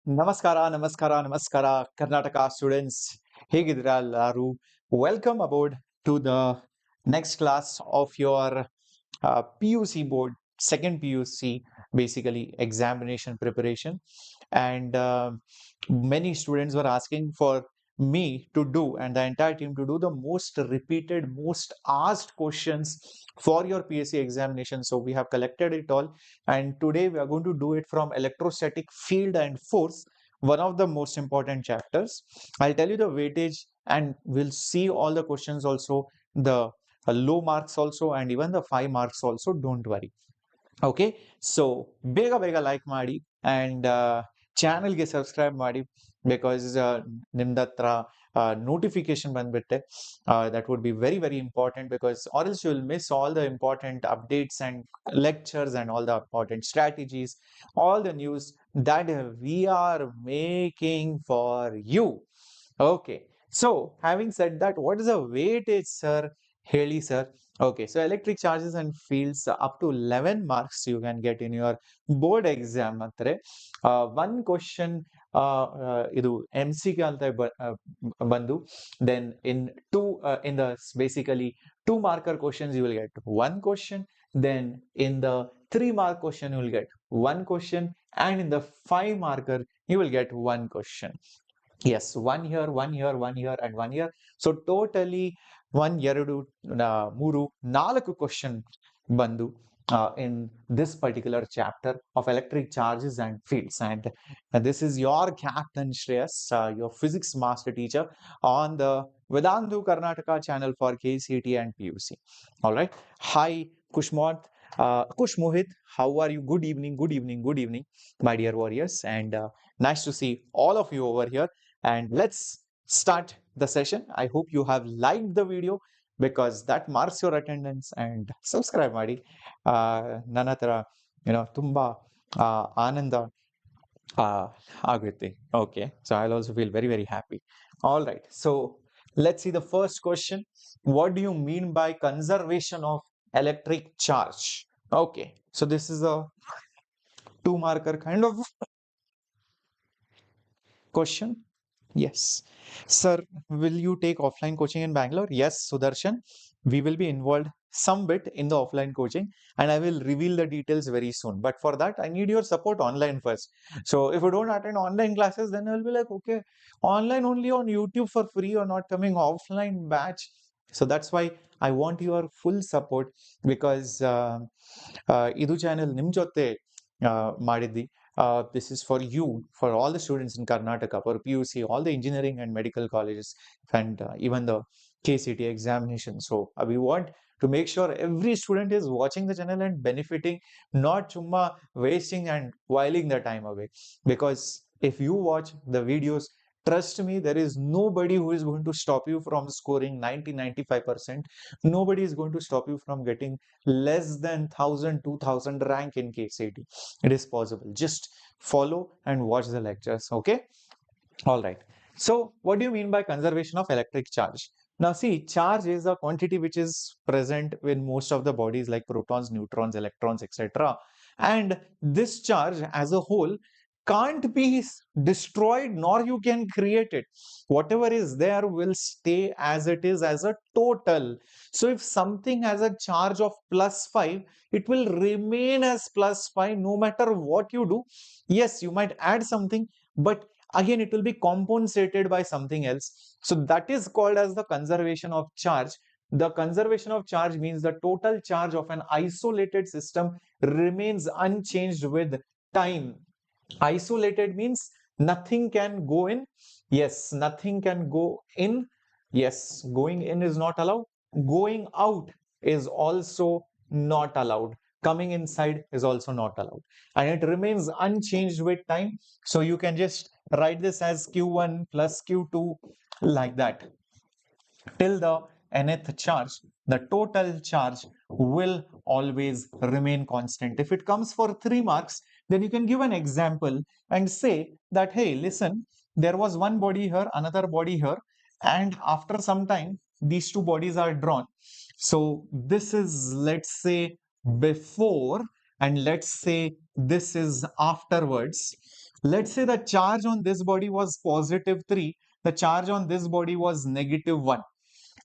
Namaskara, Karnataka students. Hegidra Laru. Welcome aboard to the next class of your PUC board, second PUC, basically examination preparation. And many students were asking for me to do and the entire team to do the most repeated, most asked questions for your PSC examination. So we have collected it all, and today we are going to do it from electrostatic field and force, one of the most important chapters. I'll tell you the weightage and we'll see all the questions also, the low marks also, and even the 5 marks also. Don't worry. Okay so ಬೇಗ like ಮಾಡಿ and ಚಾನಲ್ಗೆ subscribe ಮಾಡಿ because ನಿಮ್ದು ಹತ್ರ notification ಬಂದ್ಬಿಟ್ಟೆ that would be very important because or else you will miss all the important updates and lectures and all the important strategies, all the news that we are making for you. Okay, so having said that, what is the weightage, sir? Heli, sir. Okay, so electric charges and fields up to 11 marks you can get in your board exam. One question idu MCQ anta bandu, then in two in the basically 2 marker questions you will get one question, then in the 3 mark question you will get one question, and in the 5 marker you will get one question. Yes, 1 year, 1 year, 1 year, and 1 year. So totally 1, 2, 3, 4 question bandu in this particular chapter of electric charges and fields. And this is your Captain Shreyas, your physics master teacher on the Vedantu Karnataka channel for KCT and PUC. All right. Hi, Kushmohit. Kush Mohit, how are you? Good evening, good evening, good evening, my dear warriors. And nice to see all of you over here. And let's start the session. I hope you have liked the video because that marks your attendance, and subscribe ಮಾಡಿ ನನ್ನ ಹತ್ರ ತುಂಬಾ ಆನಂದ ಆಗುತ್ತೆ. Okay, so I'll also feel very happy. All right, so let's see the first question. What do you mean by conservation of electric charge? Okay, so this is a 2 marker kind of question. Yes. Sir, will you take offline coaching in Bangalore? Yes, Sudarshan. We will be involved some bit in the offline coaching, and I will reveal the details very soon. But for that, I need your support online first. So if you don't attend online classes, then I'll be like, okay, online only on YouTube for free or not coming offline batch. So that's why I want your full support, because idu channel nim jote ಮಾಡಿದ್ದಿ. This is for you, for all the students in Karnataka, for PUC, all the engineering and medical colleges, and even the KCT examination. So we want to make sure every student is watching the channel and benefiting, not chumma wasting and whiling the time away. Because if you watch the videos, trust me, there is nobody who is going to stop you from scoring 90-95%. Nobody is going to stop you from getting less than 1000-2000 rank in KCT. It is possible. Just follow and watch the lectures. Okay. All right. So what do you mean by conservation of electric charge? Now see, charge is a quantity which is present in most of the bodies like protons, neutrons, electrons, etc. And this charge as a whole can't be destroyed, nor you can create it. Whatever is there will stay as it is as a total. So if something has a charge of +5, it will remain as +5 no matter what you do. Yes, you might add something, but again it will be compensated by something else. So that is called as the conservation of charge. The conservation of charge means the total charge of an isolated system remains unchanged with time. Isolated means nothing can go in. Yes, nothing can go in. Yes, going in is not allowed. Going out is also not allowed. Coming inside is also not allowed. And it remains unchanged with time. So you can just write this as Q1 plus Q2 like that. Till the nth charge, the total charge will always remain constant. If it comes for 3 marks, then you can give an example and say that, hey, listen, there was one body here, another body here, and after some time, these two bodies are drawn. So this is, let's say, before, and let's say this is afterwards. Let's say the charge on this body was positive 3, the charge on this body was negative 1.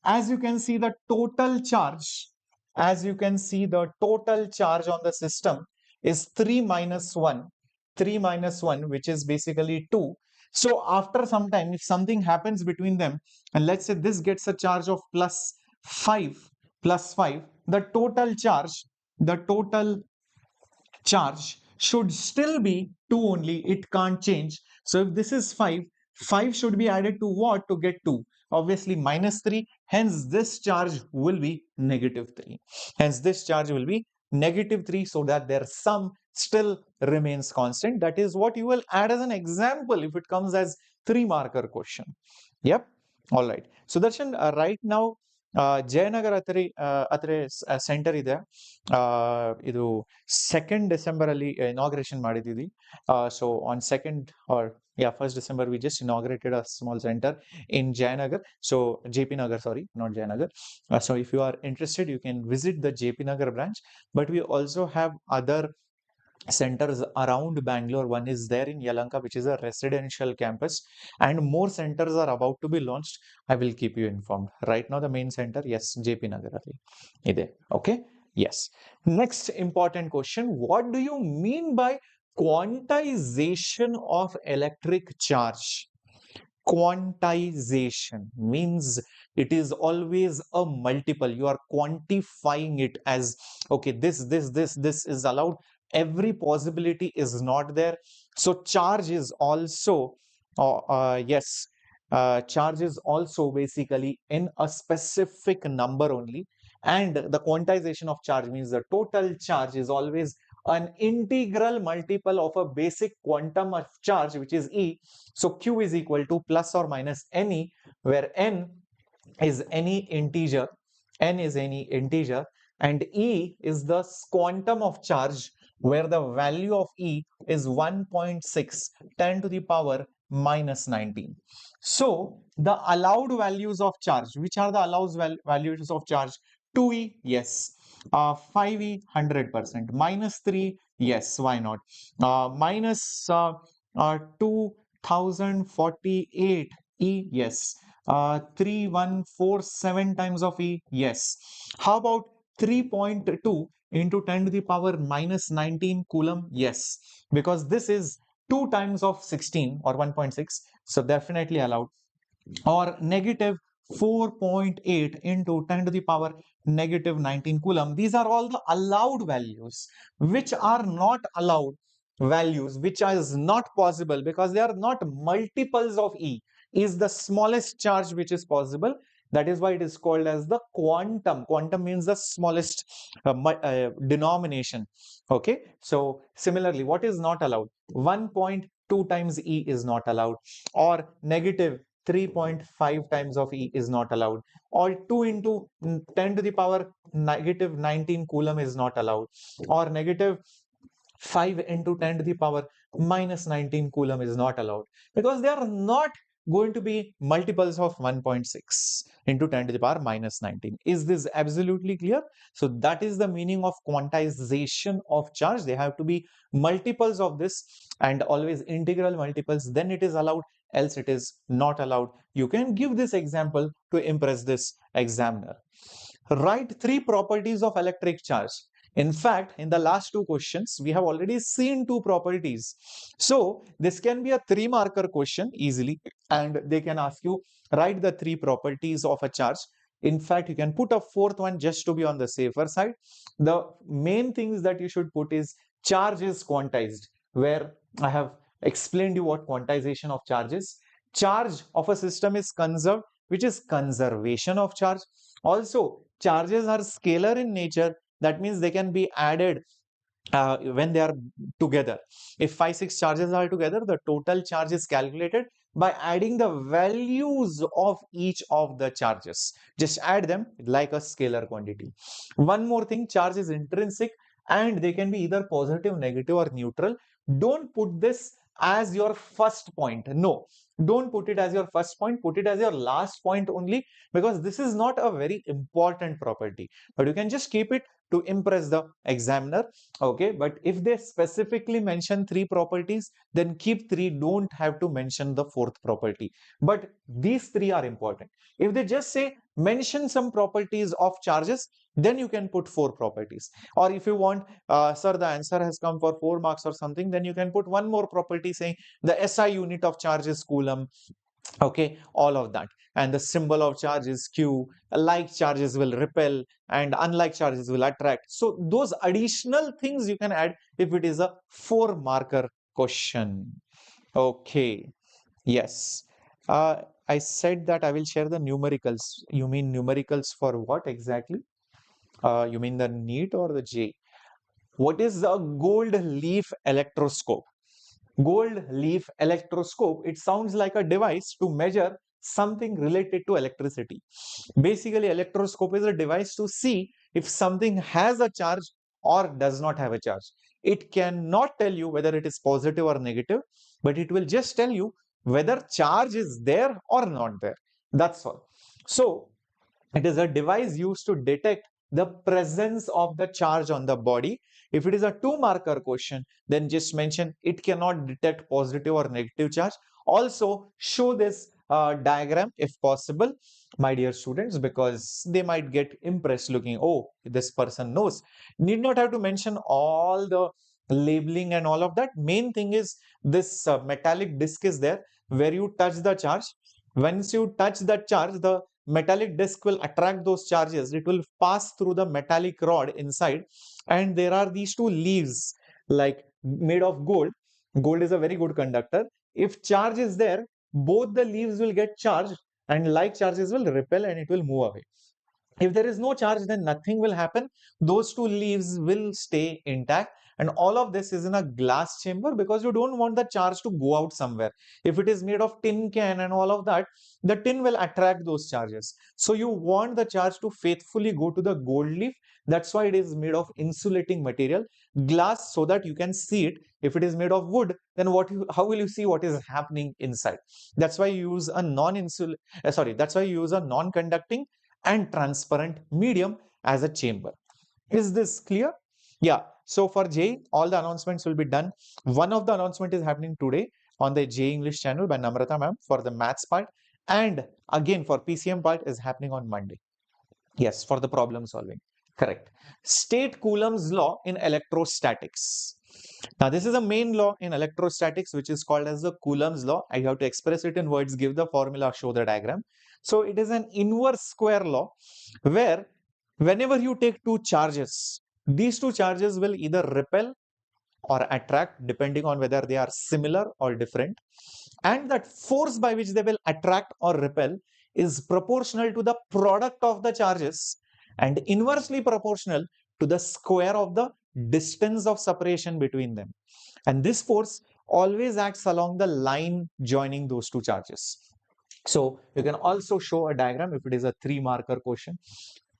As you can see, the total charge, as you can see, the total charge on the system is 3 minus 1, 3 minus 1, which is basically 2. So after some time, if something happens between them, and let's say this gets a charge of plus 5, the total charge should still be 2 only. It can't change. So if this is 5, 5 should be added to what to get 2? Obviously minus 3. Hence this charge will be negative 3. Hence this charge will be negative 3, so that their sum still remains constant. That is what you will add as an example if it comes as 3-marker question. Yep. All right. So Darshan, right now Jayanagar ಹತ್ರ centre ಇದೆ. ಇದು 2nd December ಅಲ್ಲಿ inauguration ಮಾಡಿದ್ದೀವಿ. So on 2nd or 1st December we just inaugurated a small center in Jayanagar. So JP Nagar, sorry, not Jayanagar. So if you are interested, you can visit the JP Nagar branch. But we also have other centers around Bangalore. One is there in Yelahanka, which is a residential campus, and more centers are about to be launched. I will keep you informed. Right now the main center, yes, JP Nagar ide. Okay, yes. Next important question: what do you mean by quantization of electric charge? Quantization means it is always a multiple. You are quantifying it as, okay, this is allowed. Every possibility is not there. So charge is also, yes, charge is also basically in a specific number only. And the quantization of charge means the total charge is always an integral multiple of a basic quantum of charge, which is E. So Q is equal to plus or minus NE, where N is any integer, N is any integer, and E is the quantum of charge, where the value of E is 1.6 10 to the power minus 19. So the allowed values of charge, which are the allowed values of charge? 2E, yes. 5E, 100%. Minus 3, yes, why not? Minus 2048 E, yes. 3147 times of E, yes. How about 3.2 into 10 to the power minus 19 Coulomb? Yes, because this is 2 times of 16 or 1.6, so definitely allowed. Or negative 4.8 into 10 to the power negative 19 Coulomb. These are all the allowed values. Which are not allowed values, which is not possible because they are not multiples of E, is the smallest charge which is possible. That is why it is called as the quantum. Quantum means the smallest denomination. Okay. So similarly, what is not allowed? 1.2 times E is not allowed, or negative 3.5 times of E is not allowed, or 2 into 10 to the power negative 19 Coulomb is not allowed, or negative 5 into 10 to the power minus 19 Coulomb is not allowed, because they are not going to be multiples of 1.6 into 10 to the power minus 19. Is this absolutely clear? So that is the meaning of quantization of charge. They have to be multiples of this, and always integral multiples, then it is allowed, else it is not allowed. You can give this example to impress this examiner. Write 3 properties of electric charge. In fact, in the last 2 questions, we have already seen 2 properties. So this can be a 3-marker question easily, and they can ask you, write the 3 properties of a charge. In fact, you can put a 4th one just to be on the safer side. The main things that you should put is charge is quantized, where I have explained you what quantization of charge is. Charge of a system is conserved, which is conservation of charge. Also, charges are scalar in nature. That means they can be added when they are together. If 5-6 charges are together, the total charge is calculated by adding the values of each of the charges. Just add them like a scalar quantity. One more thing, charge is intrinsic and they can be either positive, negative, or neutral. Don't put this as your first point. No, Don't put it as your first point, put it as your last point only, because this is not a very important property, but you can just keep it to impress the examiner. Okay, but if they specifically mention three properties, then keep three, don't have to mention the fourth property, but these three are important. If they just say mention some properties of charges, then you can put four properties. Or if you want, sir, the answer has come for 4 marks or something, then you can put one more property saying the SI unit of charge is Coulomb. Okay, all of that. And the symbol of charge is Q. Like charges will repel and unlike charges will attract. So those additional things you can add if it is a 4 marker question. Okay, yes. I said that I will share the numericals. You mean numericals for what exactly? You mean the NEET or the J? What is a gold leaf electroscope? Gold leaf electroscope, it sounds like a device to measure something related to electricity. Basically, electroscope is a device to see if something has a charge or does not have a charge. It cannot tell you whether it is positive or negative, but it will just tell you whether charge is there or not there. That's all. So it is a device used to detect the presence of the charge on the body. If it is a 2 marker question, then just mention it cannot detect positive or negative charge. Also, show this diagram if possible, my dear students, because they might get impressed looking, oh, this person knows. Need not have to mention all the labeling and all of that. Main thing is this metallic disc is there where you touch the charge. Once you touch that charge, the metallic disc will attract those charges. It will pass through the metallic rod inside, and there are these two leaves like made of gold. Gold is a very good conductor. If charge is there, both the leaves will get charged, and like charges will repel and it will move away. If there is no charge, then nothing will happen. Those two leaves will stay intact. And all of this is in a glass chamber because you don't want the charge to go out somewhere. If it is made of tin can and all of that, the tin will attract those charges. So you want the charge to faithfully go to the gold leaf. That's why it is made of insulating material, glass, so that you can see it. If it is made of wood, then how will you see what is happening inside? That's why you use a that's why you use a non-conducting and transparent medium as a chamber. Is this clear? Yeah. So for J, all the announcements will be done. One of the announcement is happening today on the J English channel by Namrata ma'am for the maths part. And again for PCM part is happening on Monday. Yes, for the problem solving. Correct. State Coulomb's law in electrostatics. Now, this is a main law in electrostatics, which is called as the Coulomb's law. I have to express it in words, give the formula, show the diagram. So it is an inverse square law where whenever you take two charges, these two charges will either repel or attract depending on whether they are similar or different. And that force by which they will attract or repel is proportional to the product of the charges and inversely proportional to the square of the distance of separation between them. And this force always acts along the line joining those two charges. So you can also show a diagram if it is a 3-marker question.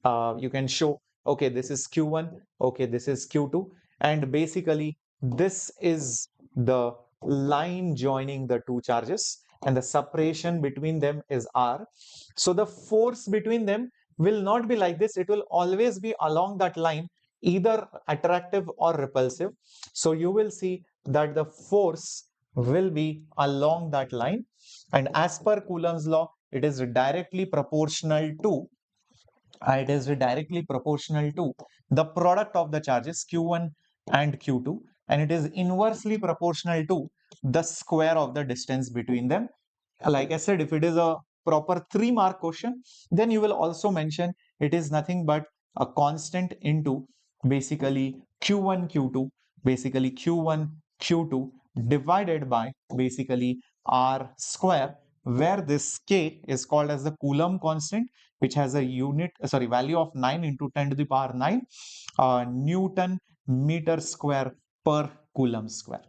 You can show, okay, this is Q1, okay, this is Q2, and basically this is the line joining the two charges and the separation between them is R. So the force between them will not be like this. It will always be along that line, either attractive or repulsive. So you will see that the force will be along that line. And as per Coulomb's law, it is directly proportional to the product of the charges Q1 and Q2, and it is inversely proportional to the square of the distance between them. Like I said, if it is a proper 3-mark question, then you will also mention it is nothing but a constant into basically Q1 Q2, basically Q1 Q2 divided by basically R square, where this K is called as the Coulomb constant, which has a value of 9 into 10 to the power 9 Newton meter square per Coulomb square.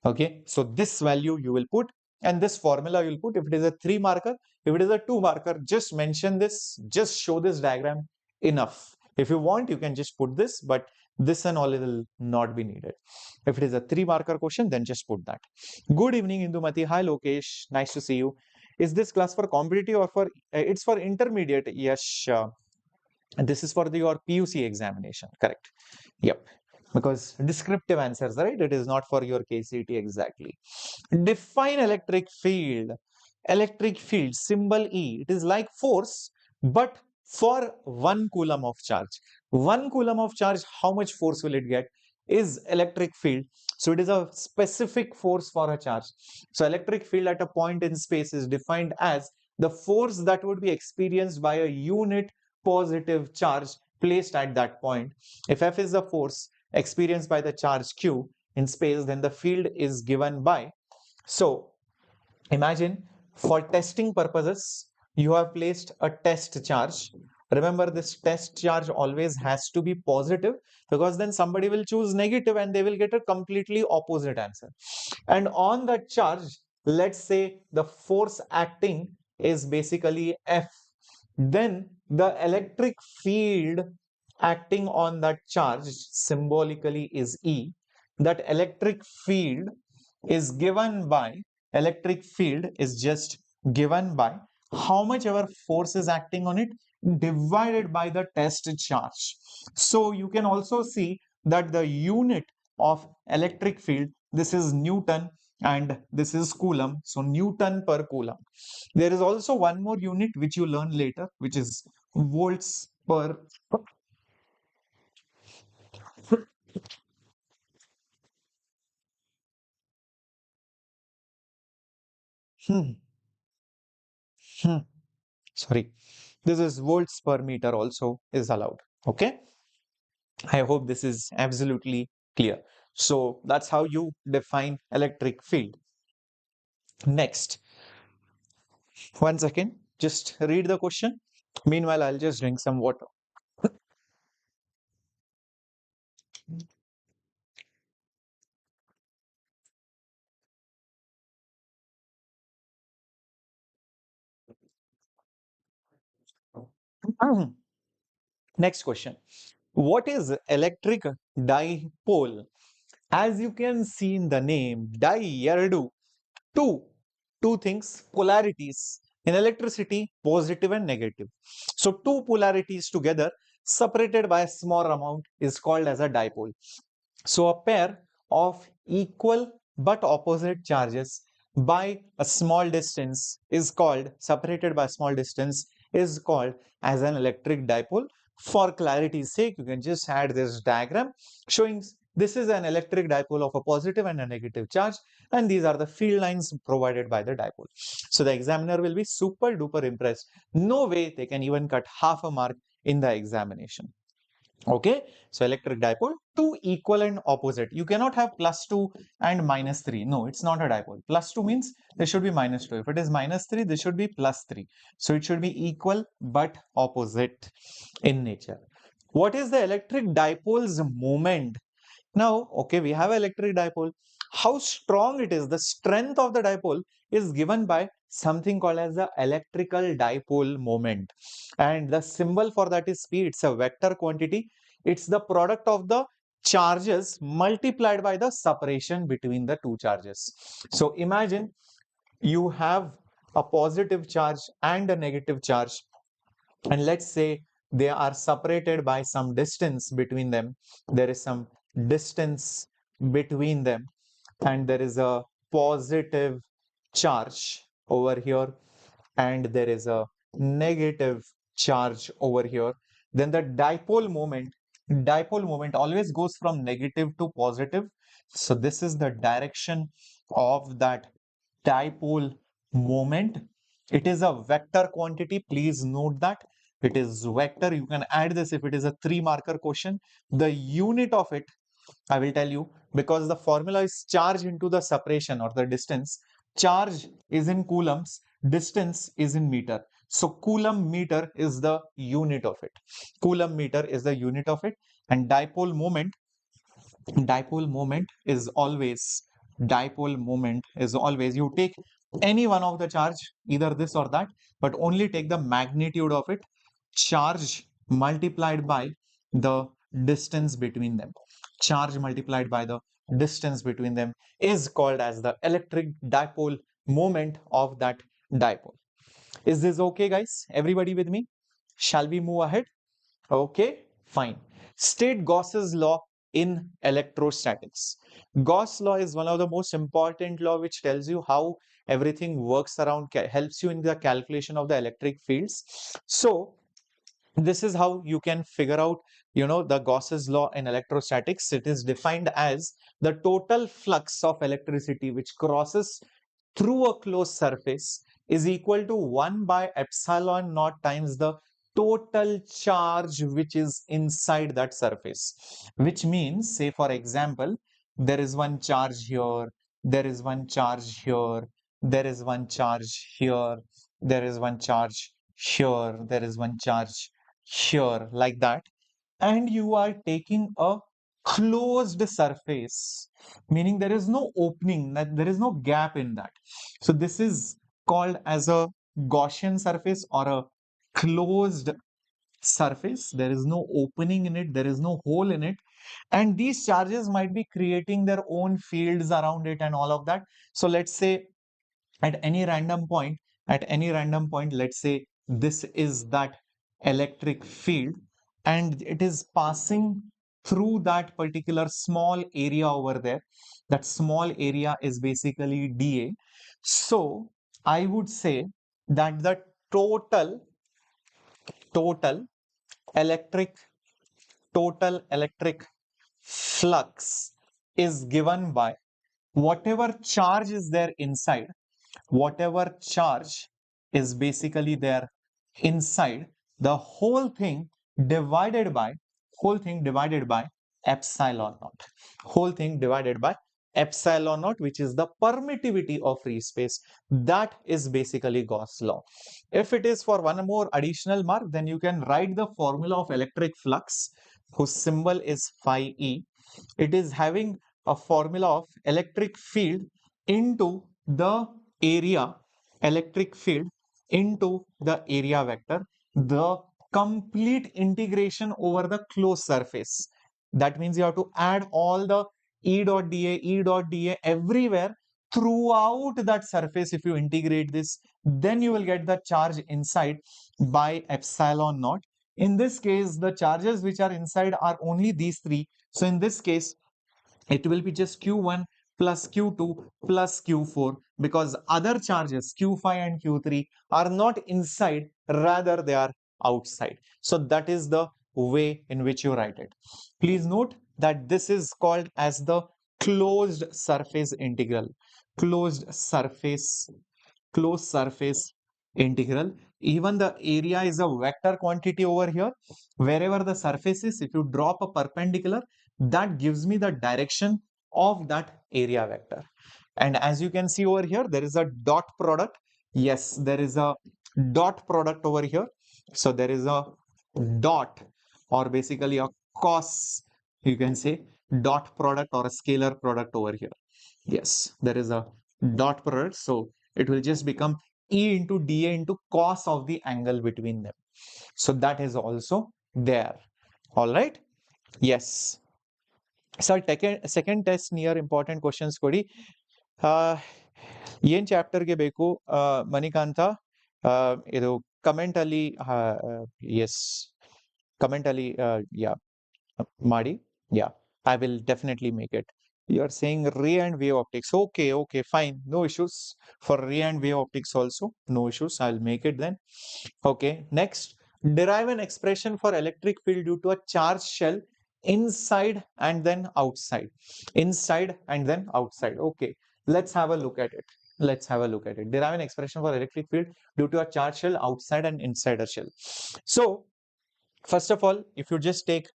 Okay, so this value you will put, and this formula you will put if it is a 3-marker. If it is a 2-marker, just mention this, just show this diagram, enough. If you want, you can just put this, but this and all will not be needed. If it is a 3-marker question, then just put that. Good evening, Indumati. Hi, Lokesh. Nice to see you. Is this class for competitive or for, it's for intermediate? Yes. And this is for your PUC examination, correct? Yep. Because descriptive answers, right? It is not for your KCT exactly. Define electric field. Electric field, symbol E. It is like force, but for 1 coulomb of charge. 1 coulomb of charge, how much force will it get? Is electric field. So it is a specific force for a charge. So electric field at a point in space is defined as the force that would be experienced by a unit positive charge placed at that point. If F is the force experienced by the charge Q in space, then the field is given by. So imagine for testing purposes, you have placed a test charge. Remember, this test charge always has to be positive, because then somebody will choose negative and they will get a completely opposite answer. And on that charge, let's say the force acting is basically F. Then the electric field acting on that charge symbolically is E. That electric field is given by, electric field is just given by how much our force is acting on it divided by the test charge. So you can also see that the unit of electric field, this is Newton and this is Coulomb. So Newton per Coulomb. There is also one more unit which you learn later, which is volts per. Hmm, hmm, sorry. This is volts per meter also is allowed. Okay. I hope this is absolutely clear. So that's how you define electric field. Next, 1 second, just read the question. Meanwhile, I'll just drink some water. Next question. What is electric dipole? As you can see in the name, di, two, two things, polarities. In electricity, positive and negative. So two polarities together, separated by a small amount, is called as a dipole. So a pair of equal but opposite charges by a small distance is called, separated by a small distance, is called as an electric dipole. For clarity's sake, you can just add this diagram showing this is an electric dipole of a positive and a negative charge, and these are the field lines provided by the dipole. So the examiner will be super duper impressed. No way they can even cut half a mark in the examination. Okay, so electric dipole, two equal and opposite. You cannot have +2 and -3. No, it's not a dipole. +2 means there should be -2. If it is -3, this should be +3. So it should be equal but opposite in nature. What is the electric dipole's moment? Now, okay, we have electric dipole. How strong it is, the strength of the dipole is given by something called as the electrical dipole moment. And the symbol for that is P. It's a vector quantity. It's the product of the charges multiplied by the separation between the two charges. So imagine you have a positive charge and a negative charge, and let's say they are separated by some distance between them. There is some distance between them, and there is a positive charge over here, and there is a negative charge over here. Then the dipole moment always goes from negative to positive. So this is the direction of that dipole moment. It is a vector quantity. Please note that it is vector. You can add this if it is a 3-marker question. The unit of it, I will tell you, because the formula is charge into the separation or the distance. Charge is in coulombs, distance is in meter. So coulomb meter is the unit of it. Coulomb meter is the unit of it. And dipole moment is always, you take any one of the charge, either this or that, but only take the magnitude of it, charge multiplied by the distance between them. Charge multiplied by the distance between them is called as the electric dipole moment of that dipole. Is this okay, guys? Everybody with me? Shall we move ahead? Okay, fine. State Gauss's law in electrostatics. Gauss law is one of the most important law which tells you how everything works around, helps you in the calculation of the electric fields. So this is how you can figure out, the Gauss's law in electrostatics. It is defined as the total flux of electricity which crosses through a closed surface is equal to 1 by epsilon naught times the total charge which is inside that surface. Which means, say for example, there is one charge here, there is one charge here, there is one charge here, there is one charge here, there is one charge here, like that. And you are taking a closed surface, meaning there is no opening, that there is no gap in that. So this is called as a Gaussian surface or a closed surface. There is no opening in it, there is no hole in it, and these charges might be creating their own fields around it and all of that. So let's say at any random point, let's say this is that electric field and it is passing through that particular small area over there. That small area is basically dA. So I would say that the total total electric total electric flux is given by whatever charge is there inside, whatever charge is basically there inside, the whole thing divided by epsilon naught, whole thing divided by epsilon naught, which is the permittivity of free space. That is basically Gauss law. If it is for one more additional mark, then you can write the formula of electric flux, whose symbol is phi e. It is having a formula of electric field into the area, electric field into the area vector, the complete integration over the closed surface. That means you have to add all the E dot dA everywhere throughout that surface. If you integrate this, then you will get the charge inside by epsilon naught. In this case, the charges which are inside are only these three. So in this case, it will be just Q1 plus Q2 plus Q4, because other charges Q5 and Q3 are not inside, rather they are outside. So that is the way in which you write it. Please note that this is called as the closed surface integral. Closed surface integral. Even the area is a vector quantity over here. Wherever the surface is, if you drop a perpendicular, that gives me the direction of that area vector. And as you can see over here, there is a dot product. Yes, there is a dot product over here. So there is a dot, or basically a cos, you can say, dot product or a scalar product over here. Yes, there is a dot product. So it will just become E into dA into cos of the angle between them. So that is also there. All right. Yes. So second test near important questions ಕೊಡಿ. ಏನ್ chapter ಗೆ ಬೇಕು ಮಣಿಕಾಂತ? ಇದು comment ಅಲ್ಲಿ S comment ಅಲ್ಲಿ ಯಾ ಮಾಡಿ. Yeah, I will definitely make it. You are saying ray and wave optics. Okay, okay, fine. No issues. For ray and wave optics also, no issues. I'll make it then. Okay, next. Derive an expression for electric field due to a charged shell inside and then outside. Inside and then outside. Okay, let's have a look at it. Let's have a look at it. Derive an expression for electric field due to a charged shell outside and inside a shell. So, first of all, if you just take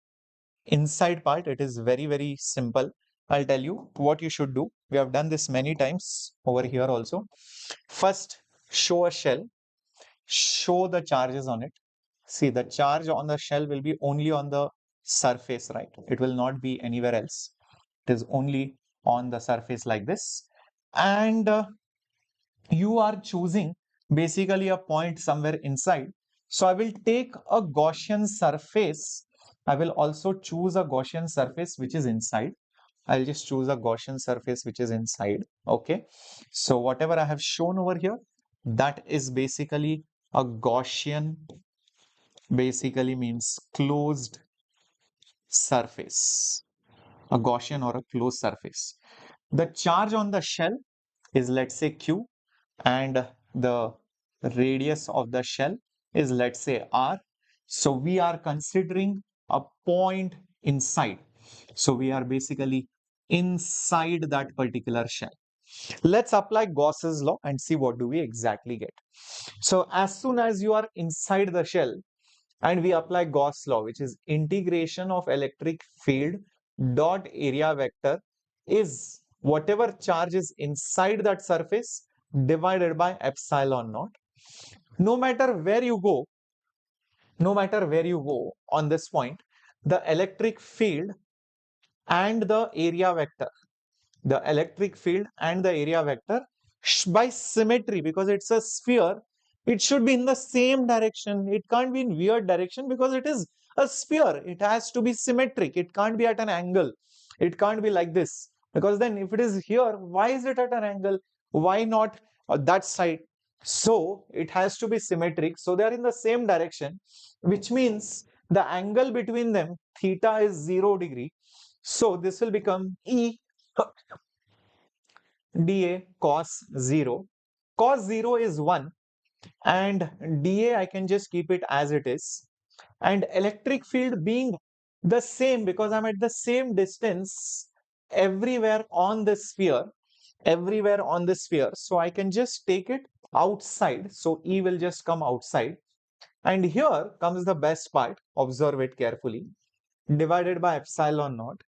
inside part, it is very simple. I'll tell you what you should do. We have done this many times over here also. First, show a shell, show the charges on it. See, the charge on the shell will be only on the surface, right? It will not be anywhere else. It is only on the surface like this. And you are choosing basically a point somewhere inside. So I will take a Gaussian surface I will also choose a Gaussian surface which is inside. I'll just choose a Gaussian surface which is inside. Okay. So whatever I have shown over here, that is basically a Gaussian, basically means closed surface, a Gaussian or a closed surface. The charge on the shell is, let's say, Q, and the radius of the shell is, let's say, R. So we are considering a point inside. So we are basically inside that particular shell. Let's apply Gauss's law and see what do we exactly get. So as soon as you are inside the shell and we apply Gauss law, which is integration of electric field dot area vector is whatever charge is inside that surface divided by epsilon naught. No matter where you go, no matter where you go on this point, the electric field and the area vector, the electric field and the area vector by symmetry, because it's a sphere, it should be in the same direction. It can't be in weird direction because it is a sphere. It has to be symmetric. It can't be at an angle. It can't be like this, because then if it is here, why is it at an angle? Why not that side? So it has to be symmetric. So they are in the same direction, which means the angle between them, theta, is 0 degree. So this will become E dA cos 0. Cos 0 is 1 and dA I can just keep it as it is. And electric field being the same, because I'm at the same distance everywhere on the sphere, everywhere on the sphere. So I can just take it outside. So E will just come outside. And here comes the best part. Observe it carefully. Divided by epsilon naught.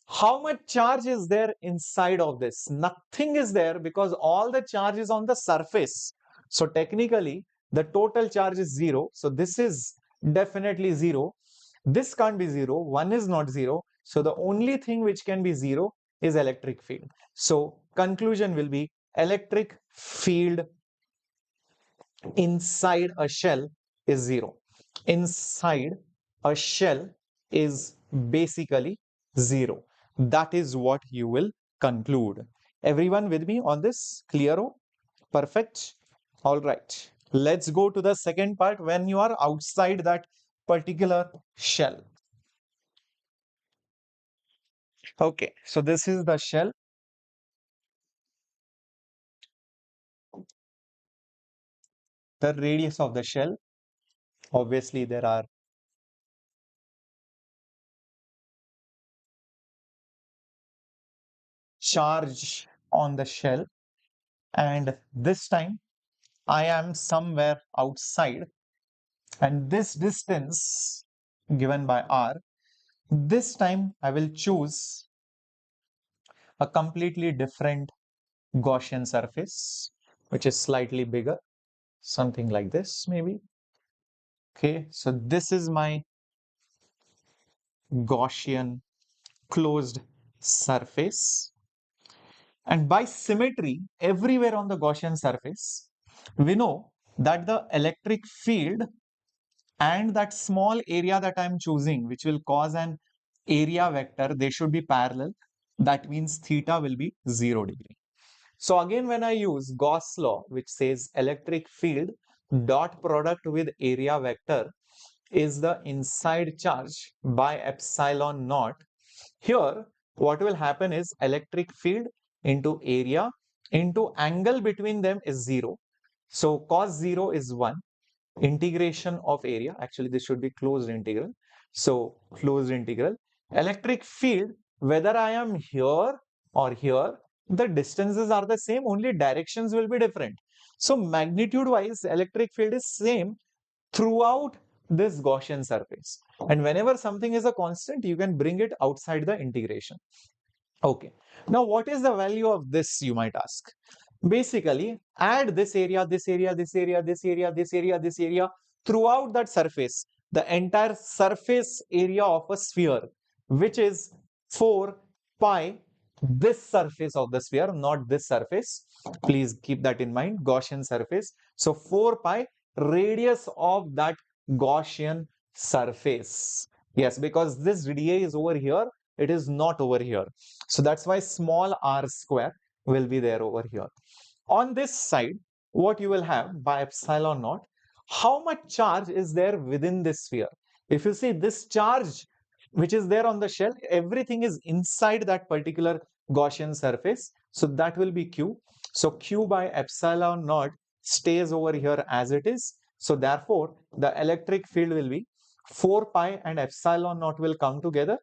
How much charge is there inside of this? Nothing is there, because all the charge is on the surface. So technically, the total charge is 0. So this is definitely 0. This can't be 0. 1 is not 0. So the only thing which can be 0 is electric field. So conclusion will be electric field inside a shell is 0. Inside a shell is basically 0. That is what you will conclude. Everyone with me on this? Clearo? Perfect. All right. Let's go to the second part when you are outside that particular shell. Okay, so this is the shell. The radius of the shell. Obviously, there are charge on the shell, and this time I am somewhere outside, and this distance given by r, this time I will choose a completely different Gaussian surface, which is slightly bigger, something like this maybe. Okay, so this is my Gaussian closed surface, and by symmetry everywhere on the Gaussian surface, we know that the electric field and that small area that I'm choosing, which will cause an area vector, they should be parallel. That means theta will be 0 degree. So again, when I use Gauss law, which says electric field dot product with area vector is the inside charge by epsilon naught. Here, what will happen is electric field into area into angle between them is 0. So cos 0 is 1. Integration of area, actually this should be closed integral. So closed integral, electric field, whether I am here or here, the distances are the same, only directions will be different. So magnitude wise, electric field is same throughout this Gaussian surface. And whenever something is a constant, you can bring it outside the integration. Okay. Now, what is the value of this, you might ask? Basically, add this area, this area, this area, this area, this area, this area throughout that surface, the entire surface area of a sphere, which is 4 pi, this surface of the sphere, not this surface. Please keep that in mind, Gaussian surface. So 4 pi radius of that Gaussian surface. Yes, because this dA is over here, it is not over here. So that's why small r square will be there over here. On this side, what you will have by epsilon naught, how much charge is there within this sphere? If you see this charge which is there on the shell, everything is inside that particular Gaussian surface. So that will be Q. So Q by epsilon naught stays over here as it is. So therefore, the electric field will be 4 pi and epsilon naught will come together,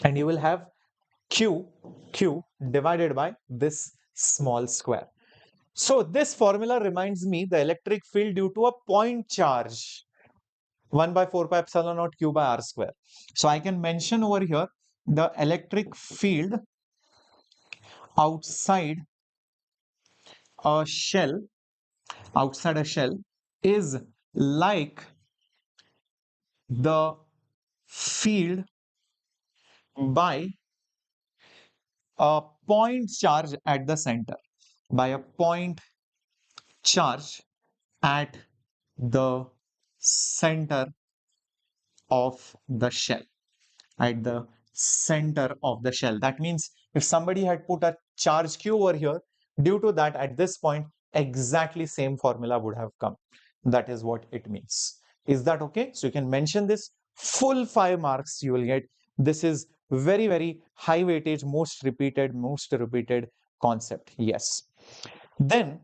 and you will have Q divided by this small square. So this formula reminds me the electric field due to a point charge, 1 by 4 pi epsilon naught Q by r square. So I can mention over here the electric field outside a shell, is like the field by a point charge at the center, by a point charge at the center of the shell, at the center of the shell. That means if somebody had put a charge Q over here, due to that at this point, exactly same formula would have come. That is what it means. Is that okay? So you can mention this, full 5 marks you will get. This is very, very high weightage, most repeated concept. Yes. Then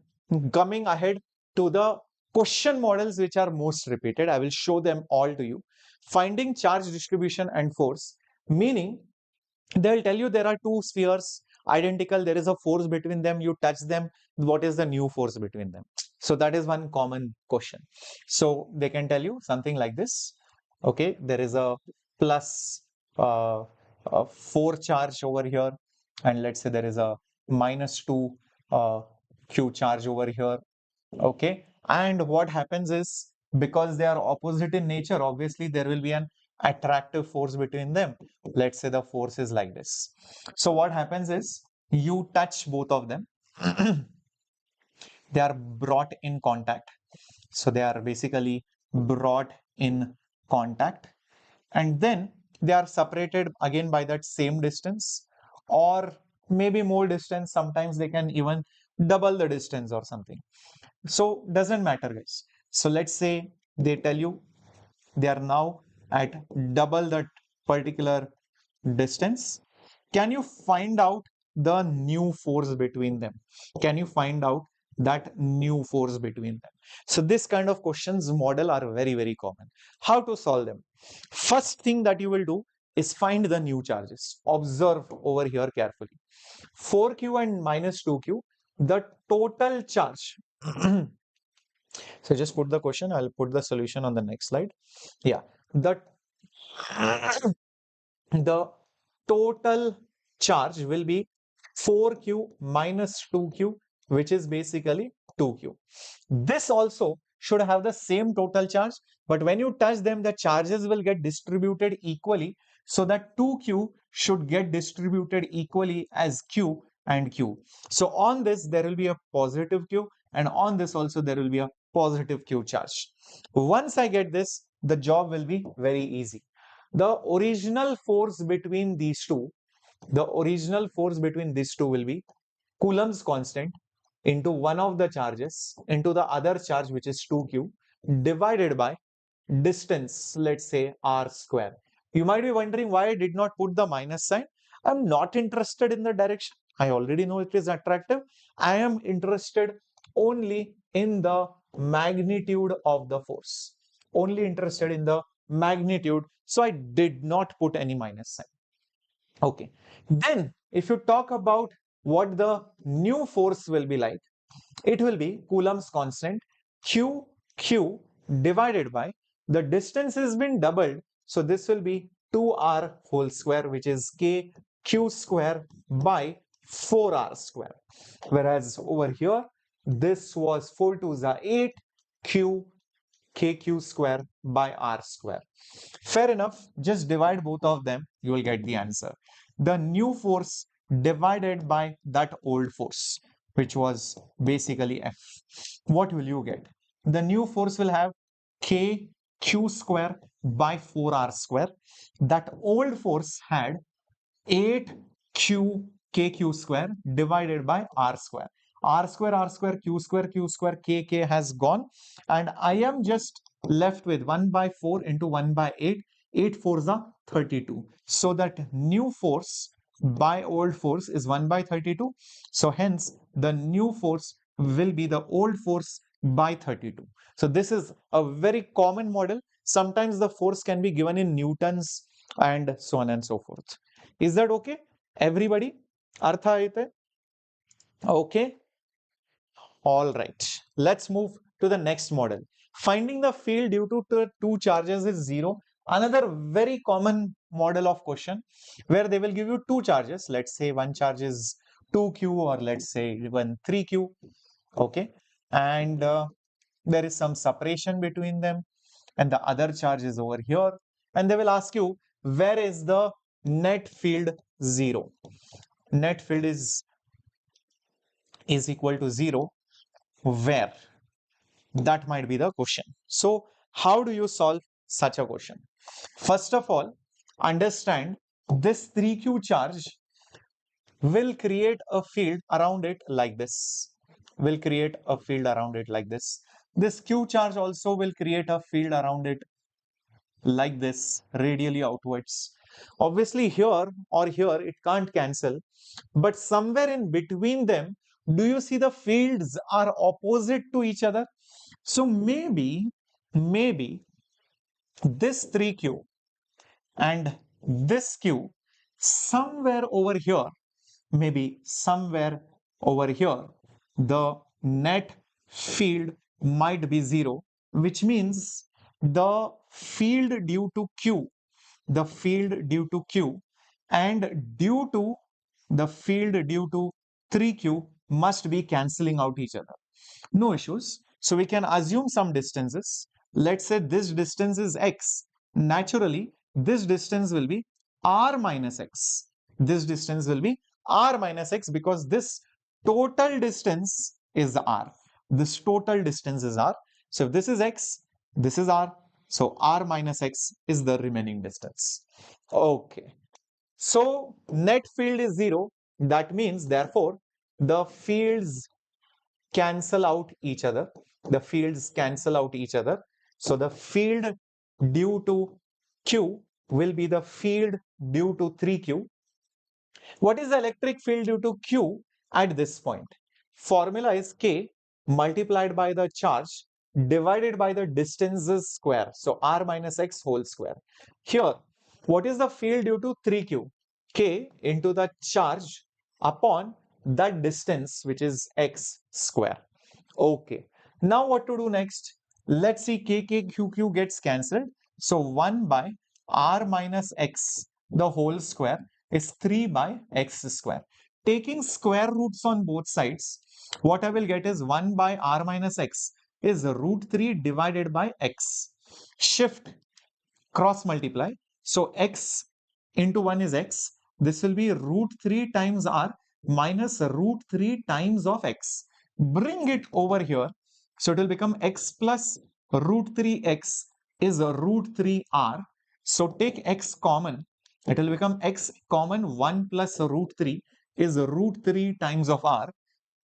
coming ahead to the question models which are most repeated, I will show them all to you. Finding charge distribution and force, meaning they'll tell you there are two spheres identical, there is a force between them, you touch them, what is the new force between them? So that is one common question. So they can tell you something like this. Okay, there is a plus 4 charge over here, and let's say there is a minus 2 uh, Q charge over here. Okay, and what happens is, because they are opposite in nature, obviously there will be an attractive force between them. Let's say the force is like this. So what happens is, you touch both of them, they are brought in contact. So they are basically brought in contact, and then they are separated again by that same distance, or maybe more distance. Sometimes they can even double the distance or something. So doesn't matter, guys. So let's say they tell you they are now at double that particular distance. Can you find out the new force between them? Can you find out that new force between them? So this kind of questions model are very, very common. How to solve them? First thing that you will do is find the new charges. Observe over here carefully. 4Q and minus 2Q, the total charge. So just put the question, I'll put the solution on the next slide. Yeah, the the total charge will be 4Q minus 2Q, which is basically 2Q. This also should have the same total charge, but when you touch them, the charges will get distributed equally, so that 2Q should get distributed equally as Q and Q. So on this, there will be a positive Q, and on this also there will be a positive Q charge. Once I get this, the job will be very easy. The original force between these two, will be Coulomb's constant into one of the charges into the other charge, which is 2Q, divided by distance, let's say r square. You might be wondering why I did not put the minus sign. I'm not interested in the direction. I already know it is attractive. I am interested only in the magnitude of the force. Only interested in the magnitude. So I did not put any minus sign. Okay. Then if you talk about what the new force will be like, it will be Coulomb's constant Q divided by the distance has been doubled. So this will be 2r whole square, which is k q square by 4r square. Whereas over here, this was 4 2s are 8 q kq square by r square. Fair enough. Just divide both of them. You will get the answer. The new force divided by that old force, which was basically F. What will you get? The new force will have K q square by 4r square. That old force had 8q kq square divided by r square. R square, q square, k has gone. And I am just left with 1 by 4 into 1 by 8. 8 fours are 32. So that new force by old force is 1 by 32. So hence the new force will be the old force by 32. So this is a very common model. Sometimes the force can be given in newtons and so on and so forth. Is that okay? Everybody? Artha aite? Okay. All right. Let's move to the next model. Finding the field due to the two charges is zero. Another very common model of question where they will give you two charges. Let's say one charge is 2q or let's say even 3q. Okay. And there is some separation between them and the other charge is over here. And they will ask you, where is the net field 0? Net field is equal to 0. Where? That might be the question. So how do you solve such a question? First of all, understand this 3q charge will create a field around it like this. Will create a field around it like this. This q charge also will create a field around it like this, radially outwards. Obviously here or here it can't cancel, but somewhere in between them, do you see the fields are opposite to each other? So maybe this 3q and this q somewhere over here, maybe somewhere over here, the net field might be 0, which means the field due to q, the field due to q and due to the field due to 3q must be cancelling out each other. No issues. So we can assume some distances. Let's say this distance is x. Naturally, this distance will be r minus x. This distance will be r minus x because this total distance is r. This total distance is r. So if this is x, this is r. So r minus x is the remaining distance. Okay. So net field is 0. That means, therefore, the fields cancel out each other. The fields cancel out each other. So the field due to Q will be the field due to 3Q. What is the electric field due to Q at this point? Formula is K multiplied by the charge divided by the distances square. So R minus X whole square. Here, what is the field due to 3Q? K into the charge upon that distance, which is X square. Okay. Now what to do next? Let's see, Q gets cancelled. So 1 by R minus X, the whole square, is 3 by x square. Taking square roots on both sides, what I will get is 1 by r minus x is root 3 divided by x. Shift, cross multiply. So x into 1 is x. This will be root 3 times r minus root 3 times of x. Bring it over here. So it will become x plus root 3x is root 3r. So take x common. It will become x common 1 plus root 3 is root 3 times of r.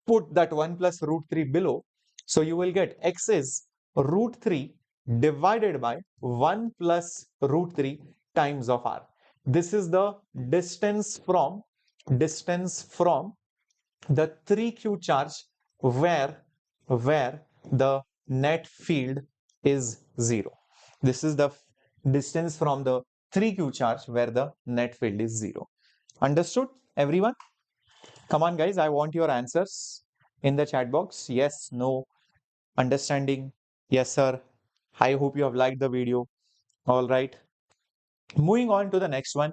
Put that 1 plus root 3 below. So you will get x is root 3 divided by 1 plus root 3 times of r. This is the distance from the 3q charge where the net field is 0. This is the distance from the 3q charge where the net field is 0. Understood, everyone? Come on, guys. I want your answers in the chat box. Yes, no, understanding. Yes, sir. I hope you have liked the video. All right. Moving on to the next one.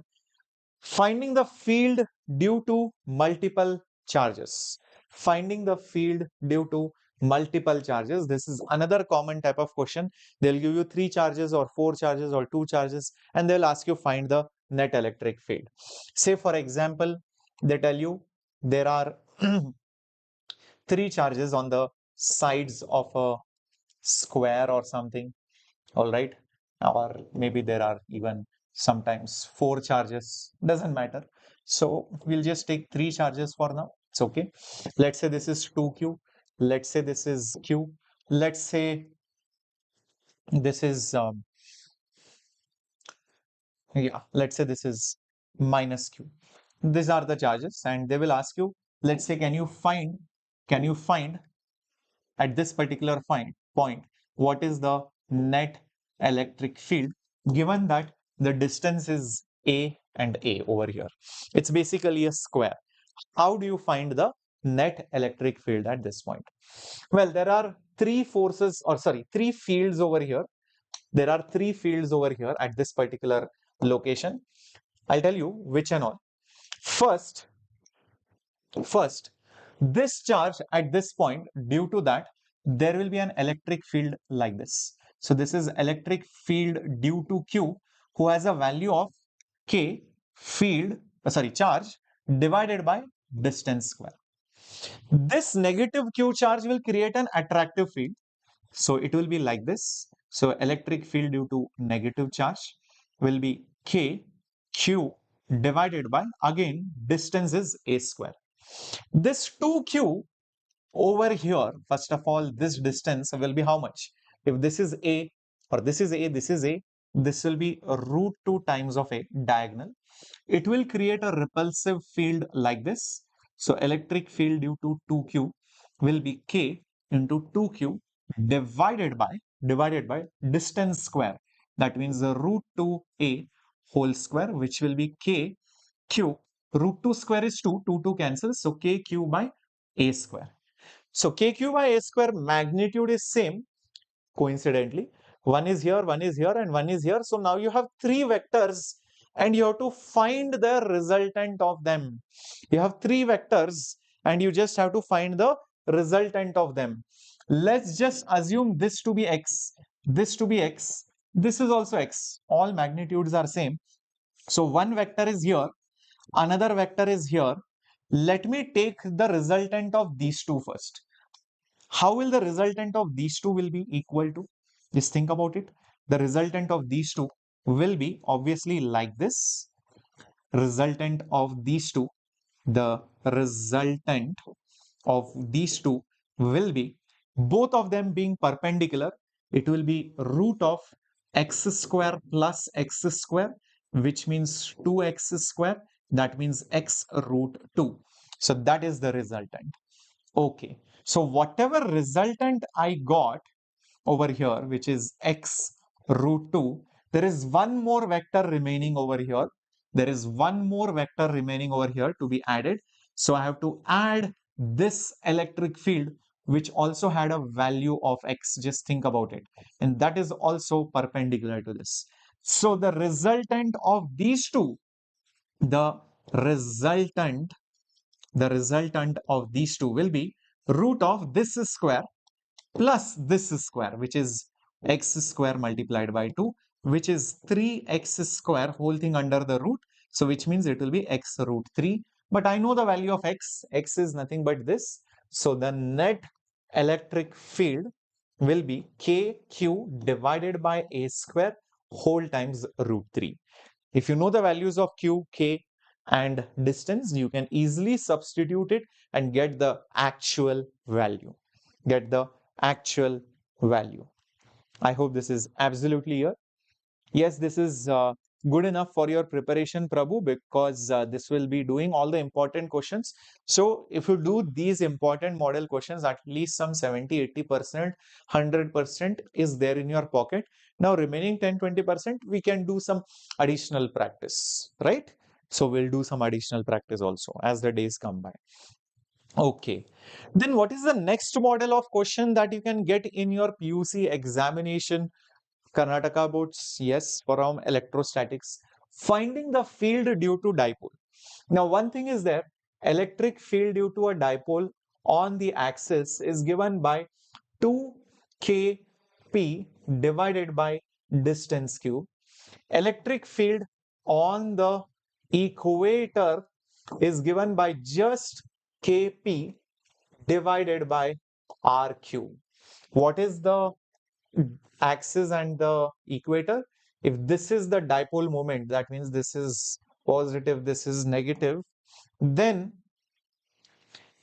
Finding the field due to multiple charges. Finding the field due to multiple charges. This is another common type of question. They'll give you 3 charges or 4 charges or 2 charges and they'll ask you find the net electric field. Say for example, they tell you there are 3 charges on the sides of a square or something. All right. or maybe there are even sometimes 4 charges, doesn't matter. So we'll just take 3 charges for now. It's okay. Let's say this is 2q. Let's say this is q. Let's say this is let's say this is minus q. These are the charges, and they will ask you, let's say, can you find at this particular point what is the net electric field, given that the distance is a and a over here. It's basically a square. How do you find the net electric field at this point? Well, there are three fields over here. There are three fields over here at this particular location. I'll tell you which and all. First, First, this charge at this point, due to that, there will be an electric field like this. So this is electric field due to Q, who has a value of K charge divided by distance square. This negative Q charge will create an attractive field. So it will be like this. So electric field due to negative charge will be K Q divided by, again, distance is A square. This 2q over here, first of all, this distance will be how much? If this is A, or this is A, this will be root 2 times of A diagonal. It will create a repulsive field like this. So electric field due to 2q will be K into 2q divided by distance square. That means the root 2A whole square, which will be K q. Root 2 square is 2, 2 cancels, so kq by a square. So kq by a square magnitude is same, coincidentally. One is here, and one is here. So now you have three vectors and you have to find the resultant of them. You have three vectors and you just have to find the resultant of them. Let's just assume this to be x, this to be x, this is also x. All magnitudes are same. So one vector is here, another vector is here. Let me take the resultant of these two first. How will the resultant of these two will be equal to? Just think about it. The resultant of these two will be obviously like this. Resultant of these two, the resultant of these two will be, both of them being perpendicular, it will be root of x square plus x square, which means 2x square. That means x root 2. So that is the resultant. Okay. So whatever resultant I got over here, which is x root 2, there is one more vector remaining over here. There is one more vector remaining over here to be added. So I have to add this electric field, which also had a value of x. Just think about it. And that is also perpendicular to this. So the resultant of these two, the resultant of these two will be root of this square plus this square, which is x square multiplied by 2, which is 3x square, whole thing under the root. So which means it will be x root 3. But I know the value of x. X is nothing but this. So the net electric field will be kq divided by a square whole times root 3. If you know the values of q, k, and distance, you can easily substitute it and get the actual value. I hope this is absolutely clear. Yes, this is good enough for your preparation, Prabhu, because this will be doing all the important questions. So if you do these important model questions, at least some 70, 80%, 100% is there in your pocket. Now remaining 10, 20%, we can do some additional practice, right? So we'll do some additional practice also as the days come by. Okay, then what is the next model of question that you can get in your PUC examination? Karnataka Boards, yes, from electrostatics. Finding the field due to dipole. Now, one thing is there, electric field due to a dipole on the axis is given by 2kp divided by distance q. Electric field on the equator is given by just kp divided by rq. What is the axis and the equator? if this is the dipole moment, that means this is positive, this is negative, then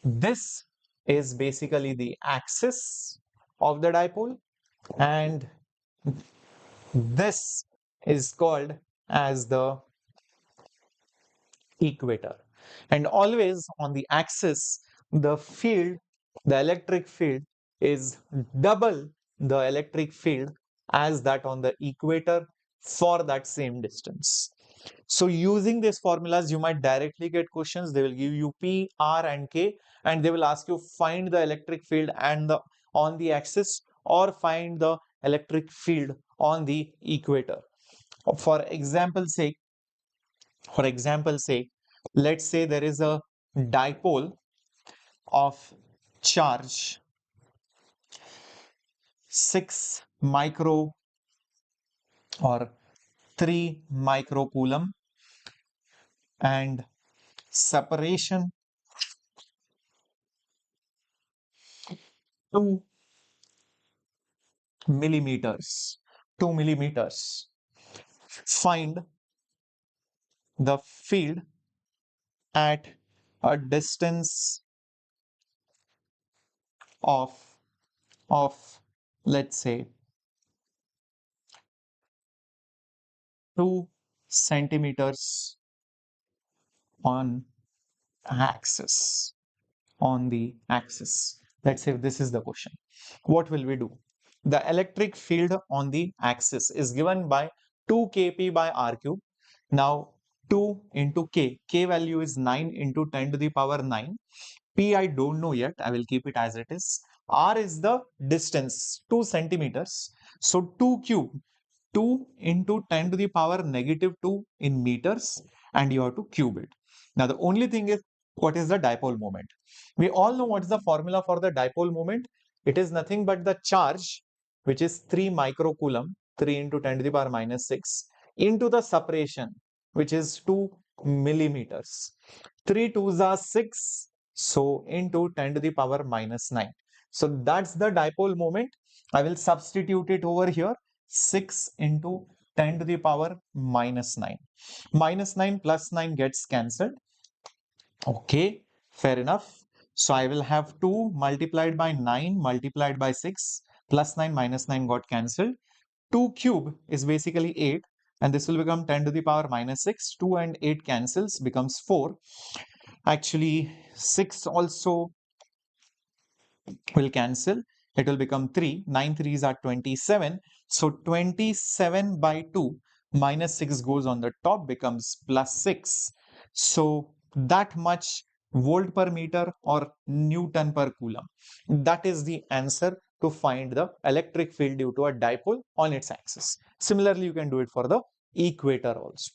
this is basically the axis of the dipole, and this is called as the equator. And always on the axis, the field, the electric field is double the electric field as that on the equator for that same distance. So using these formulas, you might directly get questions. They will give you P, R, and K, and they will ask you find the electric field and the on the axis, or find the electric field on the equator. For example's sake, let's say there is a dipole of charge 6 micro or 3 microcoulomb and separation 2 millimeters. 2 millimeters. Find the field at a distance of let's say 2 centimeters on the axis. Let's say this is the question. What will we do? The electric field on the axis is given by 2 kp by r cube. Now 2 into k value is 9 into 10 to the power 9. P I don't know yet, I will keep it as it is. R is the distance, 2 centimeters. So 2 cube, 2 into 10 to the power negative 2 in meters, and you have to cube it. Now the only thing is, what is the dipole moment? We all know what is the formula for the dipole moment. It is nothing but the charge, which is 3 microcoulomb, 3 into 10 to the power minus 6, into the separation, which is 2 millimeters. 3 2s are 6, so into 10 to the power minus 9. So that's the dipole moment. I will substitute it over here. 6 into 10 to the power minus 9. Minus 9 plus 9 gets cancelled. Okay, fair enough. So I will have 2 multiplied by 9 multiplied by 6 plus 9 minus 9 got cancelled. 2 cube is basically 8, and this will become 10 to the power minus 6. 2 and 8 cancels, becomes 4. Actually, 6 also will cancel. It will become 3. 9 3s are 27. So 27 by 2 minus 6 goes on the top, becomes plus 6. So that much volt per meter or Newton per coulomb. That is the answer to find the electric field due to a dipole on its axis. Similarly, you can do it for the equator also.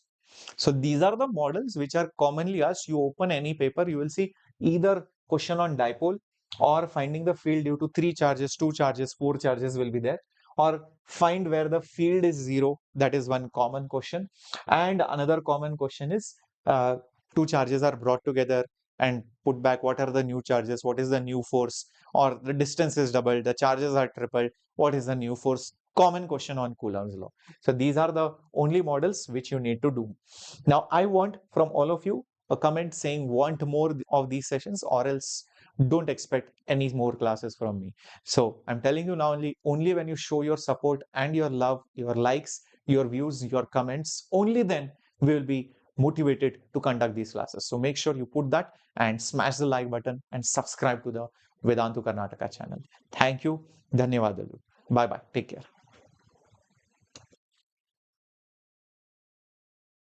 So these are the models which are commonly asked. You open any paper, you will see either question on dipole or finding the field due to 3 charges, 2 charges, 4 charges will be there, or find where the field is 0. That is one common question. And another common question is 2 charges are brought together and put back. What are the new charges? What is the new force? Or the distance is doubled, the charges are tripled. What is the new force? Common question on Coulomb's law. So these are the only models which you need to do. Now I want from all of you a comment saying want more of these sessions, or else don't expect any more classes from me. So I'm telling you now, only when you show your support and your love, your likes, your views, your comments, only then we will be motivated to conduct these classes. So make sure you put that and smash the like button and subscribe to the Vedantu Karnataka channel. Thank you. Dhanyawadalu. Bye bye. Take care.